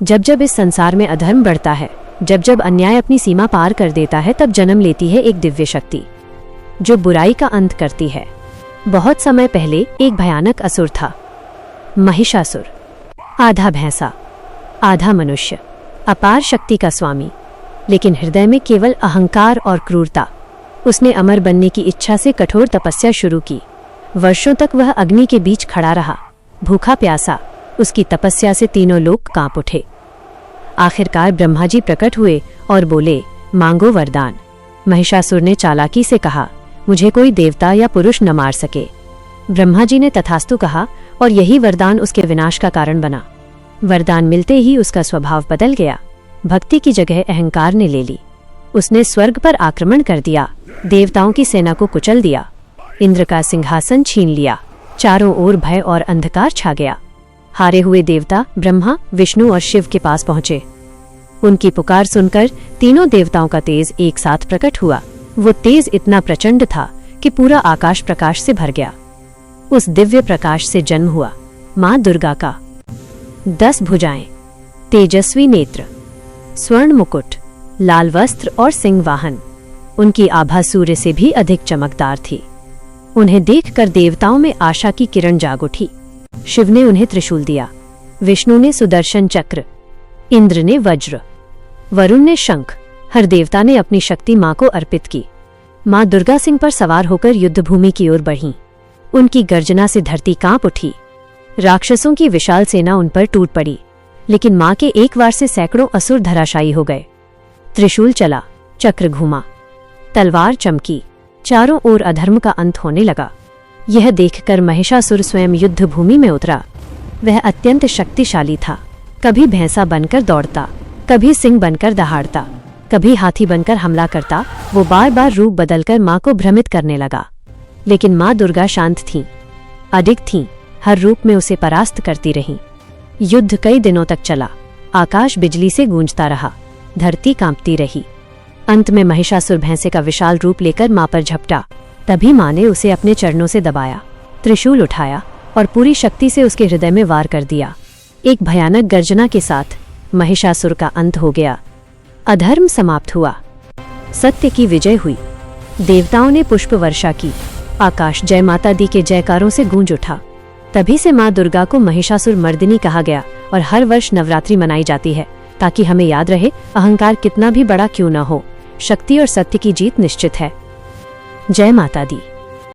जब जब इस संसार में अधर्म बढ़ता है, जब जब अन्याय अपनी सीमा पार कर देता है, तब जन्म लेती है एक दिव्य शक्ति जो बुराई का अंत करती है। बहुत समय पहले एक भयानक असुर था, महिषासुर। आधा भैंसा, आधा मनुष्य, अपार शक्ति का स्वामी, लेकिन हृदय में केवल अहंकार और क्रूरता। उसने अमर बनने की इच्छा से कठोर तपस्या शुरू की। वर्षों तक वह अग्नि के बीच खड़ा रहा, भूखा प्यासा। उसकी तपस्या से तीनों लोग कांप उठे। आखिरकार ब्रह्मा जी प्रकट हुए और बोले, मांगो वरदान। महिषासुर ने चालाकी से कहा, मुझे कोई देवता या पुरुष न मार सके। ब्रह्मा जी ने तथास्तु कहा और यही वरदान उसके विनाश का कारण बना। वरदान मिलते ही उसका स्वभाव बदल गया। भक्ति की जगह अहंकार ने ले ली। उसने स्वर्ग पर आक्रमण कर दिया, देवताओं की सेना को कुचल दिया, इंद्र का सिंहासन छीन लिया। चारों ओर भय और अंधकार छा गया। हारे हुए देवता ब्रह्मा, विष्णु और शिव के पास पहुंचे। उनकी पुकार सुनकर तीनों देवताओं का तेज एक साथ प्रकट हुआ। वो तेज इतना प्रचंड था कि पूरा आकाश प्रकाश से भर गया। उस दिव्य प्रकाश से जन्म हुआ मां दुर्गा का। 10 भुजाएं, तेजस्वी नेत्र, स्वर्ण मुकुट, लाल वस्त्र और सिंह वाहन। उनकी आभा सूर्य से भी अधिक चमकदार थी। उन्हें देखकर देवताओं में आशा की किरण जाग उठी। शिव ने उन्हें त्रिशूल दिया, विष्णु ने सुदर्शन चक्र, इंद्र ने वज्र, वरुण ने शंख। हर देवता ने अपनी शक्ति मां को अर्पित की। मां दुर्गा सिंह पर सवार होकर युद्ध भूमि की ओर बढ़ीं। उनकी गर्जना से धरती कांप उठी। राक्षसों की विशाल सेना उन पर टूट पड़ी, लेकिन मां के एक वार से सैकड़ों असुर धराशायी हो गए। त्रिशूल चला, चक्र घूमा, तलवार चमकी, चारों ओर अधर्म का अंत होने लगा। यह देखकर महिषासुर स्वयं युद्ध भूमि में उतरा। वह अत्यंत शक्तिशाली था। कभी भैंसा बनकर दौड़ता, कभी सिंह बनकर दहाड़ता, कभी हाथी बनकर हमला करता। वो बार बार रूप बदलकर मां को भ्रमित करने लगा। लेकिन मां दुर्गा शांत थीं, अडिग थीं, हर रूप में उसे परास्त करती रहीं। युद्ध कई दिनों तक चला। आकाश बिजली से गूंजता रहा, धरती कांपती रही। अंत में महिषासुर भैंसे का विशाल रूप लेकर मां पर झपटा। तभी मां ने उसे अपने चरणों से दबाया, त्रिशूल उठाया और पूरी शक्ति से उसके हृदय में वार कर दिया। एक भयानक गर्जना के साथ महिषासुर का अंत हो गया। अधर्म समाप्त हुआ, सत्य की विजय हुई। देवताओं ने पुष्प वर्षा की। आकाश जय माता दी के जयकारों से गूंज उठा। तभी से मां दुर्गा को महिषासुर मर्दिनी कहा गया और हर वर्ष नवरात्रि मनाई जाती है, ताकि हमें याद रहे, अहंकार कितना भी बड़ा क्यों न हो, शक्ति और सत्य की जीत निश्चित है। जय माता दी।